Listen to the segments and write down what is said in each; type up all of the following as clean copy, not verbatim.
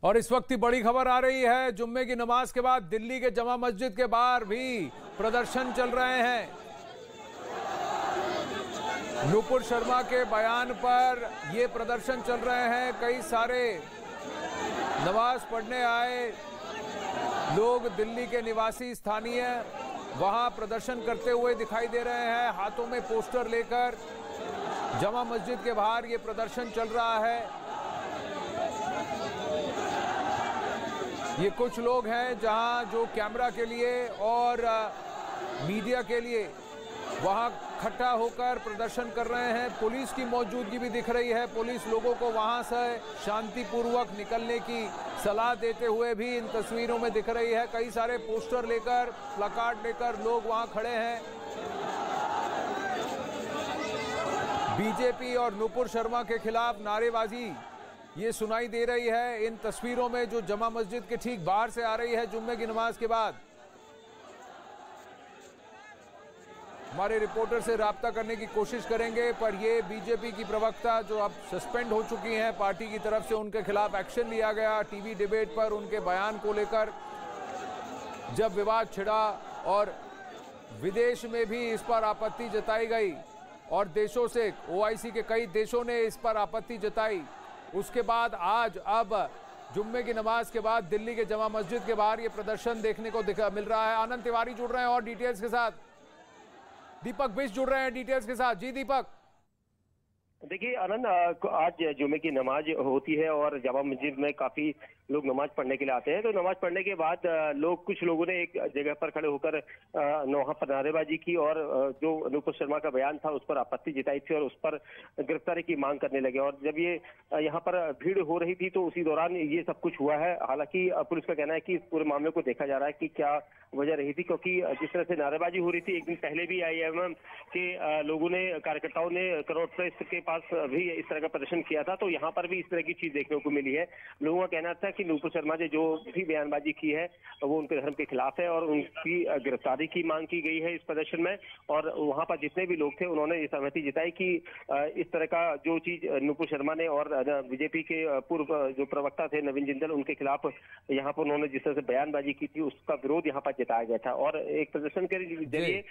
और इस वक्त की बड़ी खबर आ रही है, जुम्मे की नमाज के बाद दिल्ली के जमा मस्जिद के बाहर भी प्रदर्शन चल रहे हैं। नुपुर शर्मा के बयान पर ये प्रदर्शन चल रहे हैं। कई सारे नमाज पढ़ने आए लोग दिल्ली के निवासी स्थानीय वहां प्रदर्शन करते हुए दिखाई दे रहे हैं। हाथों में पोस्टर लेकर जमा मस्जिद के बाहर ये प्रदर्शन चल रहा है। ये कुछ लोग हैं जहां जो कैमरा के लिए और मीडिया के लिए वहां इकट्ठा होकर प्रदर्शन कर रहे हैं। पुलिस की मौजूदगी भी दिख रही है। पुलिस लोगों को वहां से शांतिपूर्वक निकलने की सलाह देते हुए भी इन तस्वीरों में दिख रही है। कई सारे पोस्टर लेकर, प्लकार्ड लेकर लोग वहां खड़े हैं। बीजेपी और नुपुर शर्मा के खिलाफ नारेबाजी ये सुनाई दे रही है इन तस्वीरों में, जो जमा मस्जिद के ठीक बाहर से आ रही है जुम्मे की नमाज के बाद। हमारे रिपोर्टर से राब्ता करने की कोशिश करेंगे, पर ये बीजेपी की प्रवक्ता जो अब सस्पेंड हो चुकी हैं पार्टी की तरफ से, उनके खिलाफ एक्शन लिया गया। टीवी डिबेट पर उनके बयान को लेकर जब विवाद छिड़ा और विदेश में भी इस पर आपत्ति जताई गई और देशों से ओआईसी के कई देशों ने इस पर आपत्ति जताई, उसके बाद आज अब जुम्मे की नमाज के बाद दिल्ली के जमा मस्जिद के बाहर ये प्रदर्शन देखने को मिल रहा है। आनंद तिवारी जुड़ रहे हैं और डिटेल्स के साथ दीपक बिष्ट जुड़ रहे हैं डिटेल्स के साथ। जी दीपक। देखिए आनंद, आज जुमे की नमाज होती है और जामा मस्जिद में काफी लोग नमाज पढ़ने के लिए आते हैं। तो नमाज पढ़ने के बाद कुछ लोगों ने एक जगह पर खड़े होकर वहां पर नारेबाजी की और जो नुपुर शर्मा का बयान था उस पर आपत्ति जताई थी और उस पर गिरफ्तारी की मांग करने लगे। और जब ये यहाँ पर भीड़ हो रही थी तो उसी दौरान ये सब कुछ हुआ है। हालांकि पुलिस का कहना है कि इस पूरे मामले को देखा जा रहा है कि क्या वजह रही थी, क्योंकि जिस तरह से नारेबाजी हो रही थी, एक दिन पहले भी आईएमएम के लोगों ने, कार्यकर्ताओं ने करोड़ प्रेस के पास भी इस तरह का प्रदर्शन किया था। तो यहाँ पर भी इस तरह की चीज देखने को मिली है। लोगों का कहना था कि नुपुर शर्मा ने जो भी बयानबाजी की है वो उनके धर्म के खिलाफ है और उनकी गिरफ्तारी की मांग की गई है इस प्रदर्शन में। और वहां पर जितने भी लोग थे उन्होंने ये सहमति जताई कि इस तरह का जो चीज नुपुर शर्मा ने और बीजेपी के पूर्व जो प्रवक्ता थे नवीन जिंदल, उनके खिलाफ यहाँ पर उन्होंने जिस तरह से बयानबाजी की थी उसका विरोध यहाँ पर जताया गया था और एक प्रदर्शन के जरिए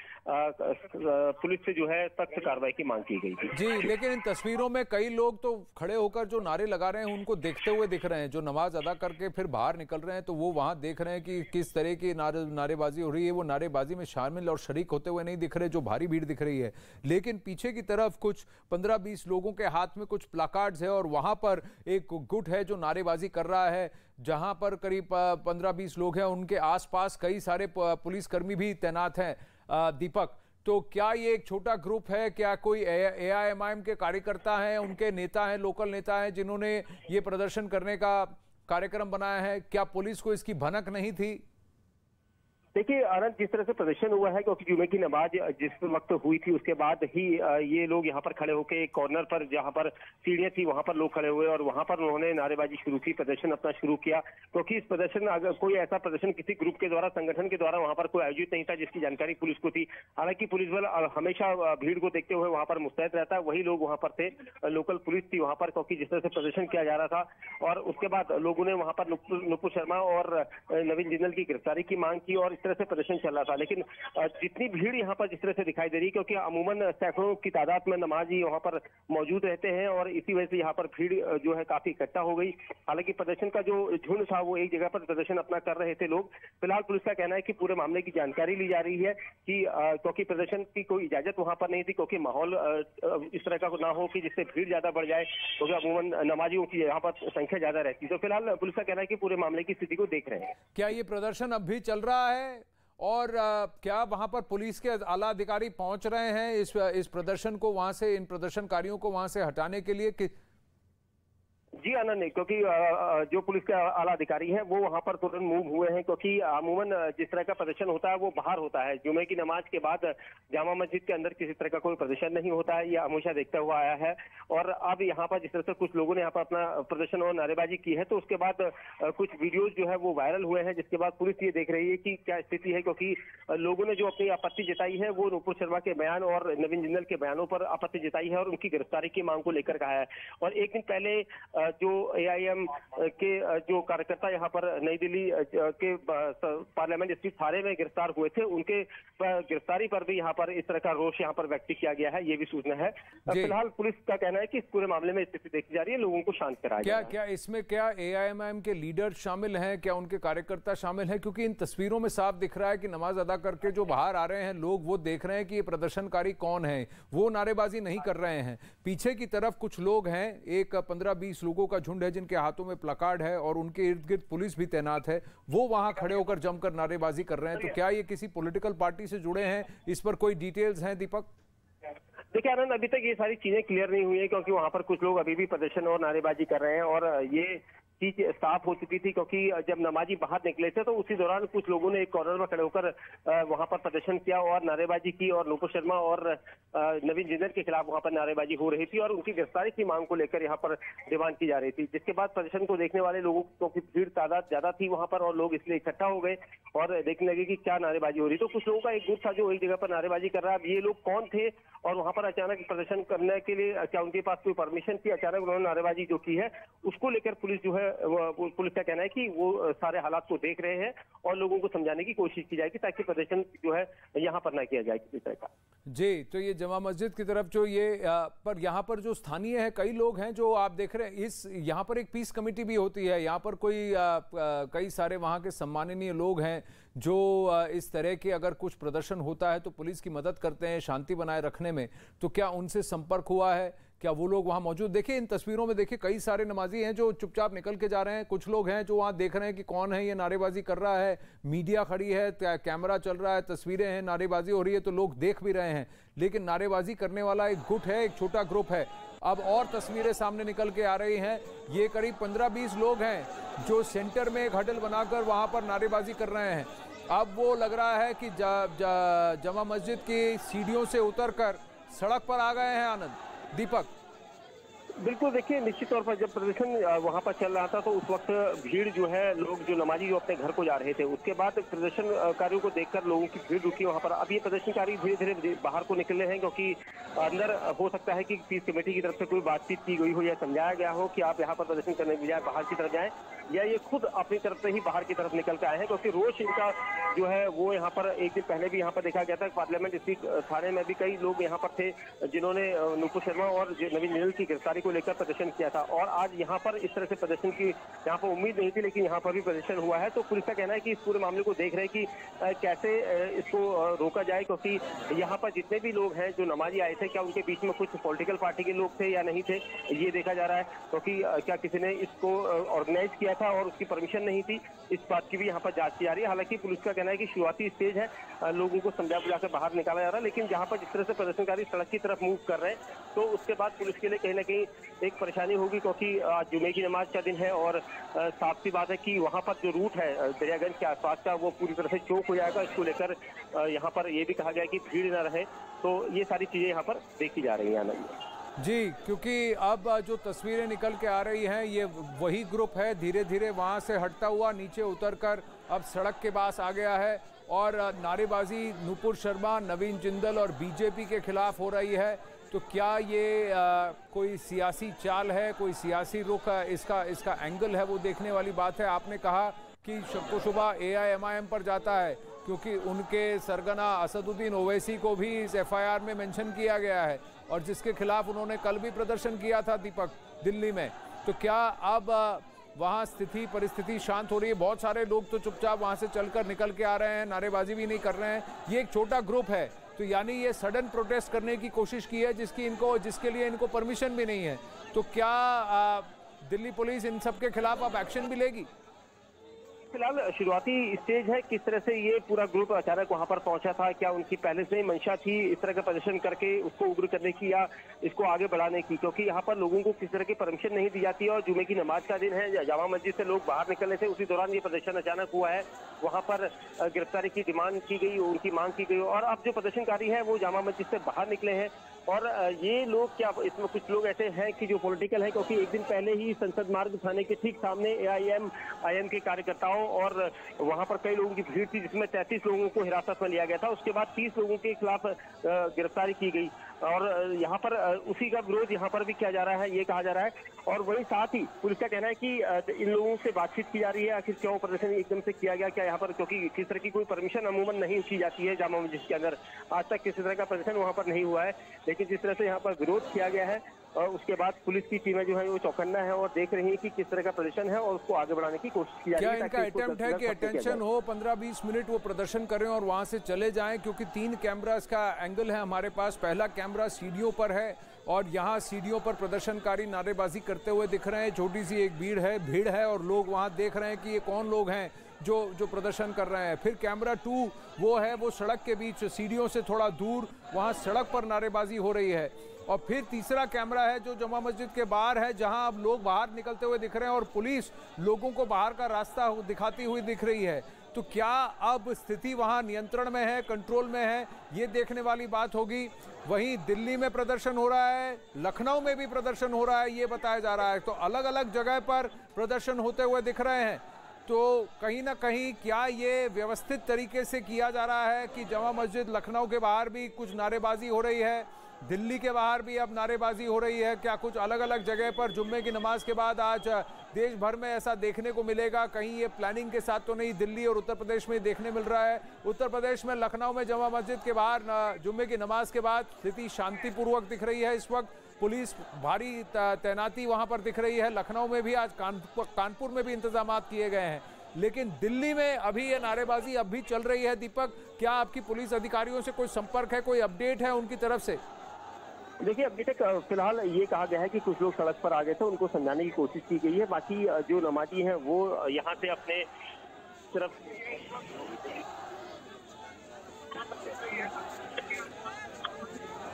पुलिस से जो है सख्त कार्रवाई की मांग की गई थी। जी, लेकिन इन तस्वीरों में कई लोग तो खड़े होकर जो नारे लगा रहे हैं उनको देखते हुए दिख रहे हैं। जो नमाज अदा करके फिर बाहर निकल रहे हैं तो वो वहां देख रहे हैं कि किस तरह की नारेबाजी हो रही है। वो नारेबाजी में शामिल और शरीक होते हुए नहीं दिख रहे, जो भारी भीड़ दिख रही है। लेकिन पीछे की तरफ कुछ 15-20 लोगों के हाथ में कुछ प्लाकार्ड्स है और वहां पर एक गुट है जो नारेबाजी कर रहा है, जहां पर करीब 15-20 लोग हैं। उनके आसपास कई सारे पुलिसकर्मी भी तैनात हैं। दीपक, तो क्या ये एक छोटा ग्रुप है? क्या कोई एआईएमआईएम के कार्यकर्ता हैं, उनके नेता हैं, लोकल नेता हैं जिन्होंने ये प्रदर्शन करने का कार्यक्रम बनाया है? क्या पुलिस को इसकी भनक नहीं थी? देखिए आनंद, जिस तरह से प्रदर्शन हुआ है, क्योंकि जुमे की नमाज जिस वक्त हुई थी उसके बाद ही ये लोग यहाँ पर खड़े होकर एक कॉर्नर पर जहाँ पर सीढ़ियां थी वहां पर लोग खड़े हुए और वहां पर उन्होंने नारेबाजी शुरू की, प्रदर्शन अपना शुरू किया। क्योंकि इस प्रदर्शन, अगर कोई ऐसा प्रदर्शन किसी ग्रुप के द्वारा, संगठन के द्वारा वहां पर कोई आयोजित नहीं था जिसकी जानकारी पुलिस को थी। हालांकि पुलिस बल हमेशा भीड़ को देखते हुए वहां पर मुस्तैद रहता है। वही लोग वहां पर थे, लोकल पुलिस थी वहां पर, क्योंकि जिस तरह से प्रदर्शन किया जा रहा था। और उसके बाद लोगों ने वहां पर नुपुर शर्मा और नवीन जिंदल की गिरफ्तारी की मांग की और इस तरह से प्रदर्शन चल रहा था। लेकिन जितनी भीड़ यहाँ पर जिस तरह से दिखाई दे रही, क्योंकि अमूमन सैकड़ों की तादाद में नमाजी वहां पर मौजूद रहते हैं और इसी वजह से यहाँ पर भीड़ जो है काफी इकट्ठा हो गई। हालांकि प्रदर्शन का जो झुंड था वो एक जगह पर प्रदर्शन अपना कर रहे थे लोग। फिलहाल पुलिस का कहना है कि पूरे मामले की जानकारी ली जा रही है कि क्योंकि प्रदर्शन की कोई इजाजत वहां पर नहीं थी, क्योंकि माहौल इस तरह का ना हो कि जिससे भीड़ ज्यादा बढ़ जाए, क्योंकि अमूमन नमाजियों की यहाँ पर संख्या ज्यादा रहती है। तो फिलहाल पुलिस का कहना है कि पूरे मामले की स्थिति को देख रहे हैं। क्या ये प्रदर्शन अब भी चल रहा है और क्या वहां पर पुलिस के आला अधिकारी पहुंच रहे हैं इस प्रदर्शन को वहां से, इन प्रदर्शनकारियों को वहां से हटाने के लिए कि? जी आनंद, नहीं, क्योंकि जो पुलिस के आला अधिकारी हैं वो वहां पर तुरंत मूव हुए हैं, क्योंकि अमूमन जिस तरह का प्रदर्शन होता है वो बाहर होता है। जुमे की नमाज के बाद जामा मस्जिद के अंदर किसी तरह का कोई प्रदर्शन नहीं होता है, यह हमेशा देखता हुआ आया है। और अब यहाँ पर जिस तरह से कुछ लोगों ने यहाँ पर अपना प्रदर्शन और नारेबाजी की है, तो उसके बाद कुछ वीडियोज जो है वो वायरल हुए हैं, जिसके बाद पुलिस ये देख रही है कि क्या स्थिति है। क्योंकि लोगों ने जो अपनी आपत्ति जताई है वो नुपुर शर्मा के बयान और नवीन जिंदल के बयानों पर आपत्ति जताई है और उनकी गिरफ्तारी की मांग को लेकर कहा है। और एक दिन पहले जो AIM के जो कार्यकर्ता यहाँ पर नई दिल्ली के पार्लियामेंट स्ट्रीट थाने में गिरफ्तार हुए थे, उनके गिरफ्तारी पर भी यहाँ पर इस तरह का रोष यहाँ पर व्यक्त किया गया है, ये भी सूचना है। फिलहाल पुलिस का कहना है कि इस पूरे मामले में स्थिति देखी जा रही है, लोगों को शांत कराया जा रहा है। क्या इसमें क्या AIM के लीडर शामिल हैं, क्या उनके कार्यकर्ता शामिल हैं? क्योंकि इन तस्वीरों में साफ दिख रहा है कि नमाज अदा करके जो बाहर आ रहे हैं लोग, वो देख रहे हैं कि ये प्रदर्शनकारी कौन है, वो नारेबाजी नहीं कर रहे हैं। पीछे की तरफ कुछ लोग हैं, एक 15-20 लोगों का झुंड है जिनके हाथों में प्लकार्ड है और उनके इर्द गिर्द पुलिस भी तैनात है, वो वहां खड़े होकर जमकर नारेबाजी कर रहे हैं। तो क्या ये किसी पॉलिटिकल पार्टी से जुड़े हैं? इस पर कोई डिटेल्स हैं दीपक? देखिए आनंद, अभी तक ये सारी चीजें क्लियर नहीं हुई है, क्योंकि वहां पर कुछ लोग अभी भी प्रदर्शन और नारेबाजी कर रहे हैं और ये चीज साफ हो चुकी थी, क्योंकि जब नमाजी बाहर निकले थे तो उसी दौरान कुछ लोगों ने एक कॉर्नर में खड़े होकर वहां पर प्रदर्शन किया और नारेबाजी की और नुपुर शर्मा और नवीन जिंदल के खिलाफ वहां पर नारेबाजी हो रही थी और उनकी गिरफ्तारी की मांग को लेकर यहाँ पर डिमांड की जा रही थी। जिसके बाद प्रदर्शन को देखने वाले लोगों की भीड़ तादाद ज्यादा थी वहां पर और लोग इसलिए इकट्ठा हो गए और देखने लगे कि क्या नारेबाजी हो रही। तो कुछ लोगों का एक ग्रुप था जो एक जगह पर नारेबाजी कर रहा है। अब ये लोग कौन थे और वहां पर अचानक प्रदर्शन करने के लिए क्या उनके पास कोई परमिशन थी, अचानक उन्होंने नारेबाजी जो की है, उसको लेकर पुलिस जो है पुलिस का कहना है कि वो सारे हालात को देख रहे हैं और लोगों को समझाने की कोशिश की जाएगी ताकि प्रदर्शन जो है यहाँ पर ना किया जाए किसी तरह का। जी, तो ये जमा मस्जिद की तरफ जो ये पर यहाँ पर जो स्थानीय है, कई लोग हैं जो आप देख रहे हैं, इस यहाँ पर एक पीस कमेटी भी होती है, यहाँ पर कोई कई सारे वहाँ के सम्माननीय लोग हैं जो इस तरह के अगर कुछ प्रदर्शन होता है तो पुलिस की मदद करते हैं शांति बनाए रखने में। तो क्या उनसे संपर्क हुआ है? क्या वो लोग वहां मौजूद? देखिए इन तस्वीरों में देखिए कई सारे नमाजी हैं जो चुपचाप निकल के जा रहे हैं, कुछ लोग हैं जो वहां देख रहे हैं कि कौन है ये नारेबाजी कर रहा है, मीडिया खड़ी है, कैमरा चल रहा है, तस्वीरें हैं, नारेबाजी हो रही है तो लोग देख भी रहे हैं। लेकिन नारेबाजी करने वाला एक गुट है, एक छोटा ग्रुप है। अब और तस्वीरें सामने निकल के आ रही हैं, ये करीब 15-20 लोग हैं जो सेंटर में एक हडल बनाकर वहां पर नारेबाजी कर रहे हैं। अब वो लग रहा है कि जमा मस्जिद की सीढ़ियों से उतरकर सड़क पर आ गए हैं। आनंद, दीपक। बिल्कुल, देखिए निश्चित तौर पर जब प्रदर्शन वहां पर चल रहा था तो उस वक्त भीड़ जो है, लोग जो नमाजी जो अपने घर को जा रहे थे, उसके बाद प्रदर्शनकारियों को देखकर लोगों की भीड़ रुकी वहां पर। अब ये प्रदर्शनकारी धीरे धीरे बाहर को निकले हैं, क्योंकि अंदर हो सकता है कि पीस कमेटी की तरफ से कोई बातचीत की गई हो या समझाया गया हो कि आप यहाँ पर प्रदर्शन करने के बजाय बाहर की तरफ जाएं, या ये खुद अपनी तरफ से ही बाहर की तरफ निकल कर आए हैं। क्योंकि रोष इनका जो है वो यहाँ पर एक दिन पहले भी यहाँ पर देखा गया था, पार्लियामेंट स्ट्रीट थाने में भी कई लोग यहाँ पर थे जिन्होंने नुपुर शर्मा और नवीन जिंदल की गिरफ्तारी को लेकर प्रदर्शन किया था। और आज यहाँ पर इस तरह से प्रदर्शन की यहाँ पर उम्मीद नहीं थी, लेकिन यहाँ पर भी प्रदर्शन हुआ है। तो पुलिस का कहना है कि इस पूरे मामले को देख रहे हैं कि कैसे इसको रोका जाए, क्योंकि यहाँ पर जितने भी लोग हैं जो नमाजी आए थे, क्या उनके बीच में कुछ पॉलिटिकल पार्टी के लोग थे या नहीं थे, ये देखा जा रहा है। क्योंकि क्या किसी ने इसको ऑर्गेनाइज किया था और उसकी परमिशन नहीं थी, इस बात की भी यहाँ पर जांच की जा रही है। हालांकि पुलिस का कहना है कि शुरुआती स्टेज है, लोगों को समझा बुझाकर बाहर निकाला जा रहा है, लेकिन जहाँ पर जिस तरह से प्रदर्शनकारी सड़क की तरफ मूव कर रहे हैं तो उसके बाद पुलिस के लिए कहीं ना कहीं एक परेशानी होगी, क्योंकि आज जुमे की नमाज का दिन है और साफ सी बात है कि वहाँ पर जो रूट है दरियागंज के आसपास का वो पूरी तरह से चौक हो जाएगा। इसको लेकर यहाँ पर ये भी कहा गया कि भीड़ न रहे, तो ये सारी चीजें यहाँ पर देखी जा रही हैं। आनंद जी, क्योंकि अब जो तस्वीरें निकल के आ रही हैं ये वही ग्रुप है, धीरे धीरे वहां से हटता हुआ नीचे उतरकर अब सड़क के पास आ गया है और नारेबाजी नुपुर शर्मा, नवीन जिंदल और बीजेपी के खिलाफ हो रही है। तो क्या ये कोई सियासी चाल है, कोई सियासी रुख इसका एंगल है, वो देखने वाली बात है। आपने कहा कि शक्को-शुबा AIMIM पर जाता है क्योंकि उनके सरगना असदुद्दीन ओवैसी को भी इस FIR में मेंशन किया गया है और जिसके खिलाफ उन्होंने कल भी प्रदर्शन किया था दीपक, दिल्ली में। तो क्या अब वहाँ परिस्थिति शांत हो रही है? बहुत सारे लोग तो चुपचाप वहाँ से चलकर निकल के आ रहे हैं, नारेबाजी भी नहीं कर रहे हैं। ये एक छोटा ग्रुप है, तो यानी ये सडन प्रोटेस्ट करने की कोशिश की है जिसके लिए इनको परमिशन भी नहीं है। तो क्या दिल्ली पुलिस इन सब के खिलाफ अब एक्शन भी लेगी? फिलहाल शुरुआती स्टेज है, किस तरह से ये पूरा ग्रुप अचानक वहां पर पहुंचा था, क्या उनकी पहले से ही मंशा थी इस तरह का प्रदर्शन करके उसको उग्र करने की या इसको आगे बढ़ाने की, क्योंकि यहाँ पर लोगों को किस तरह की परमिशन नहीं दी जाती है और जुमे की नमाज का दिन है, जामा मस्जिद से लोग बाहर निकलने थे, उसी दौरान ये प्रदर्शन अचानक हुआ है। वहां पर गिरफ्तारी की डिमांड की गई, उनकी मांग की गई और अब जो प्रदर्शनकारी है वो जामा मस्जिद से बाहर निकले हैं। और ये लोग क्या, इसमें कुछ लोग ऐसे हैं कि जो पॉलिटिकल है, क्योंकि एक दिन पहले ही संसद मार्ग थाने के ठीक सामने AIM के कार्यकर्ताओं और वहां पर कई लोगों की भीड़ थी जिसमें 33 लोगों को हिरासत में लिया गया था। उसके बाद 30 लोगों के खिलाफ गिरफ्तारी की गई। और यहाँ पर उसी का विरोध यहाँ पर भी किया जा रहा है, ये कहा जा रहा है। और वहीं साथ ही पुलिस का कहना है कि इन लोगों से बातचीत की जा रही है, आखिर क्यों प्रदर्शन एकदम से किया गया, क्या यहाँ पर, क्योंकि किस तरह की कोई परमिशन अमूमन नहीं की जाती है जामा मस्जिद के अंदर, आज तक किसी तरह का प्रदर्शन वहाँ पर नहीं हुआ है। लेकिन जिस तरह से यहाँ पर विरोध किया गया है और उसके बाद पुलिस की टीमें जो है वो चौकन्ना है और देख रही है कि किस तरह का प्रदर्शन है और उसको आगे बढ़ाने की कोशिश की जा रही है। क्या इनका अटेम्प्ट है कि अटेंशन हो, 15-20 मिनट वो प्रदर्शन करें और वहां से चले जाएं? क्योंकि 3 कैमरास का एंगल है हमारे पास। पहला कैमरा सीढ़ियों पर है और यहाँ सीढ़ियों पर प्रदर्शनकारी नारेबाजी करते हुए दिख रहे हैं। छोटी सी एक भीड़ है और लोग वहाँ देख रहे हैं कि ये कौन लोग हैं जो प्रदर्शन कर रहे हैं। फिर कैमरा 2 वो है, वो सड़क के बीच सीढ़ियों से थोड़ा दूर, वहाँ सड़क पर नारेबाजी हो रही है। और फिर तीसरा कैमरा है जो जमा मस्जिद के बाहर है, जहां अब लोग बाहर निकलते हुए दिख रहे हैं और पुलिस लोगों को बाहर का रास्ता दिखाती हुई दिख रही है। तो क्या अब स्थिति वहां नियंत्रण में है, कंट्रोल में है, ये देखने वाली बात होगी। वहीं दिल्ली में प्रदर्शन हो रहा है, लखनऊ में भी प्रदर्शन हो रहा है, ये बताया जा रहा है। तो अलग अलग जगह पर प्रदर्शन होते हुए दिख रहे हैं। तो कहीं ना कहीं क्या ये व्यवस्थित तरीके से किया जा रहा है कि जमा मस्जिद लखनऊ के बाहर भी कुछ नारेबाजी हो रही है, दिल्ली के बाहर भी अब नारेबाजी हो रही है? क्या कुछ अलग अलग जगह पर जुम्मे की नमाज के बाद आज देश भर में ऐसा देखने को मिलेगा? कहीं ये प्लानिंग के साथ तो नहीं, दिल्ली और उत्तर प्रदेश में देखने मिल रहा है। उत्तर प्रदेश में लखनऊ में जमा मस्जिद के बाहर जुम्मे की नमाज के बाद स्थिति शांतिपूर्वक दिख रही है। इस वक्त पुलिस भारी तैनाती वहां पर दिख रही है। लखनऊ में भी आज कानपुर में भी इंतजाम किए गए हैं। लेकिन दिल्ली में अभी ये नारेबाजी अब भी चल रही है। दीपक, क्या आपकी पुलिस अधिकारियों से कोई संपर्क है, कोई अपडेट है उनकी तरफ से? देखिए, अभी तक फिलहाल ये कहा गया है कि कुछ लोग सड़क पर आ गए थे, उनको समझाने की कोशिश की गई है। बाकी जो नमाजी हैं वो यहाँ से अपने तरफ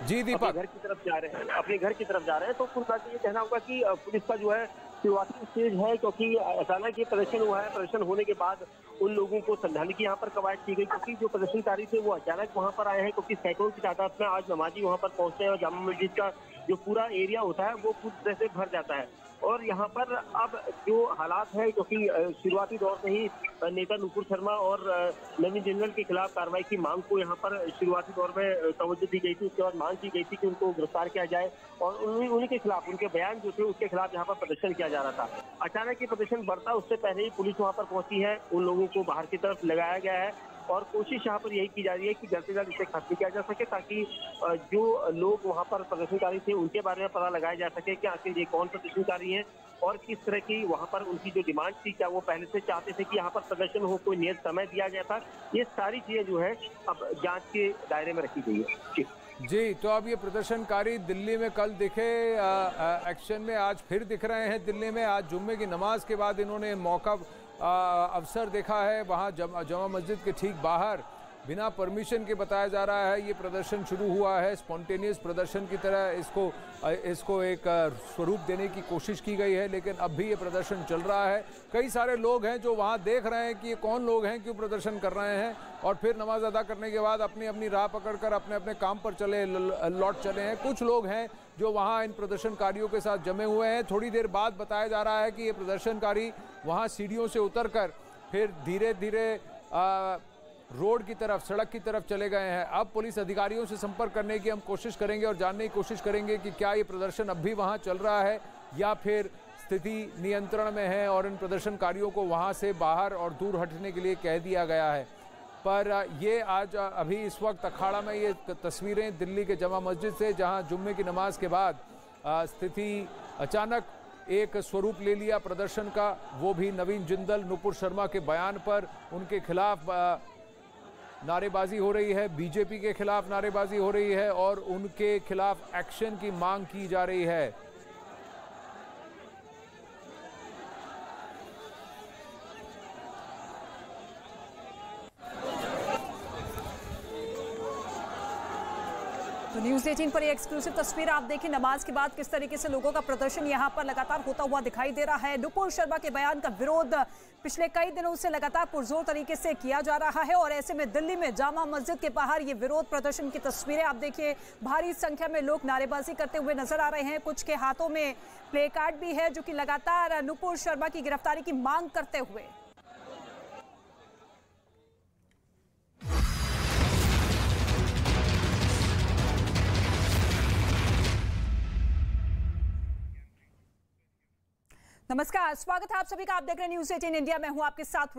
जी दीपक अपने घर की तरफ जा रहे हैं। तो कुल बात ये कहना होगा कि पुलिस का जो है शुरुआती स्टेज है, क्योंकि अचानक ये प्रदर्शन हुआ है। प्रदर्शन होने के बाद उन लोगों को समझाने की यहाँ पर कवायद की गई, क्योंकि जो प्रदर्शनकारी थे वो अचानक वहाँ पर आए हैं, क्योंकि सैकड़ों की तादाद में आज नमाजी वहाँ पर पहुंचते हैं और जामा मस्जिद का जो पूरा एरिया होता है वो पूरी तरह से भर जाता है। और यहाँ पर अब जो हालात है, क्योंकि शुरुआती दौर से ही नेता नुपुर शर्मा और नवीन जिंदल के खिलाफ कार्रवाई की मांग को यहाँ पर शुरुआती दौर में तवज्जो दी गई थी। उसके बाद मांग की गई थी कि उनको गिरफ्तार किया जाए और उन्हीं के खिलाफ, उनके बयान जो थे उसके खिलाफ यहाँ पर प्रदर्शन किया जा रहा था। अचानक ये प्रदर्शन बढ़ता, उससे पहले ही पुलिस वहाँ पर पहुंची है, उन लोगों को बाहर की तरफ लगाया गया है और कोशिश यहाँ पर यही की जा रही है कि जल्द से जल्द इसे खत्म किया जा सके, ताकि जो लोग वहाँ पर प्रदर्शनकारी थे उनके बारे में पता लगाया जा सके कि आखिर ये कौन प्रदर्शनकारी है और किस तरह की वहाँ पर उनकी जो डिमांड थी, क्या वो पहले से चाहते थे कि यहाँ पर प्रदर्शन हो, कोई नियत समय दिया गया था। ये सारी चीजें जो है अब जांच के दायरे में रखी गई है। जी, तो अब ये प्रदर्शनकारी दिल्ली में कल दिखे एक्शन में, आज फिर दिख रहे हैं दिल्ली में। आज जुम्मे की नमाज के बाद इन्होंने मौका अवसर देखा है, वहाँ जमा मस्जिद के ठीक बाहर बिना परमिशन के बताया जा रहा है ये प्रदर्शन शुरू हुआ है। स्पॉन्टेनियस प्रदर्शन की तरह इसको एक स्वरूप देने की कोशिश की गई है, लेकिन अब भी ये प्रदर्शन चल रहा है। कई सारे लोग हैं जो वहाँ देख रहे हैं कि ये कौन लोग हैं, क्यों प्रदर्शन कर रहे हैं, और फिर नमाज अदा करने के बाद अपनी अपनी राह पकड़कर अपने अपने काम पर लौट चले हैं। कुछ लोग हैं जो वहाँ इन प्रदर्शनकारियों के साथ जमे हुए हैं। थोड़ी देर बाद बताया जा रहा है कि ये प्रदर्शनकारी वहाँ सीढ़ियों से उतरकर फिर धीरे धीरे रोड की तरफ, सड़क की तरफ चले गए हैं। अब पुलिस अधिकारियों से संपर्क करने की हम कोशिश करेंगे और जानने की कोशिश करेंगे कि क्या ये प्रदर्शन अब भी वहाँ चल रहा है या फिर स्थिति नियंत्रण में है और इन प्रदर्शनकारियों को वहाँ से बाहर और दूर हटने के लिए कह दिया गया है। पर ये आज अभी इस वक्त अखाड़ा में ये तस्वीरें दिल्ली के जमा मस्जिद से, जहाँ जुम्मे की नमाज के बाद स्थिति अचानक एक स्वरूप ले लिया प्रदर्शन का, वो भी नवीन जिंदल, नुपुर शर्मा के बयान पर उनके खिलाफ नारेबाजी हो रही है, बीजेपी के खिलाफ नारेबाजी हो रही है और उनके खिलाफ एक्शन की मांग की जा रही है। तो न्यूज़ 18 पर ये एक्सक्लूसिव तस्वीर आप देखें, नमाज के बाद किस तरीके से लोगों का प्रदर्शन यहां पर लगातार होता हुआ दिखाई दे रहा है। नुपुर शर्मा के बयान का विरोध पिछले कई दिनों से लगातार पुरजोर तरीके से किया जा रहा है और ऐसे में दिल्ली में जामा मस्जिद के बाहर ये विरोध प्रदर्शन की तस्वीरें आप देखिए, भारी संख्या में लोग नारेबाजी करते हुए नजर आ रहे हैं। कुछ के हाथों में प्ले कार्ड भी है जो कि लगातार नुपुर शर्मा की गिरफ्तारी की मांग करते हुए नमस्कार, स्वागत है आप सभी का। आप देख रहे हैं न्यूज़ 18 इंडिया में हूं आपके साथ।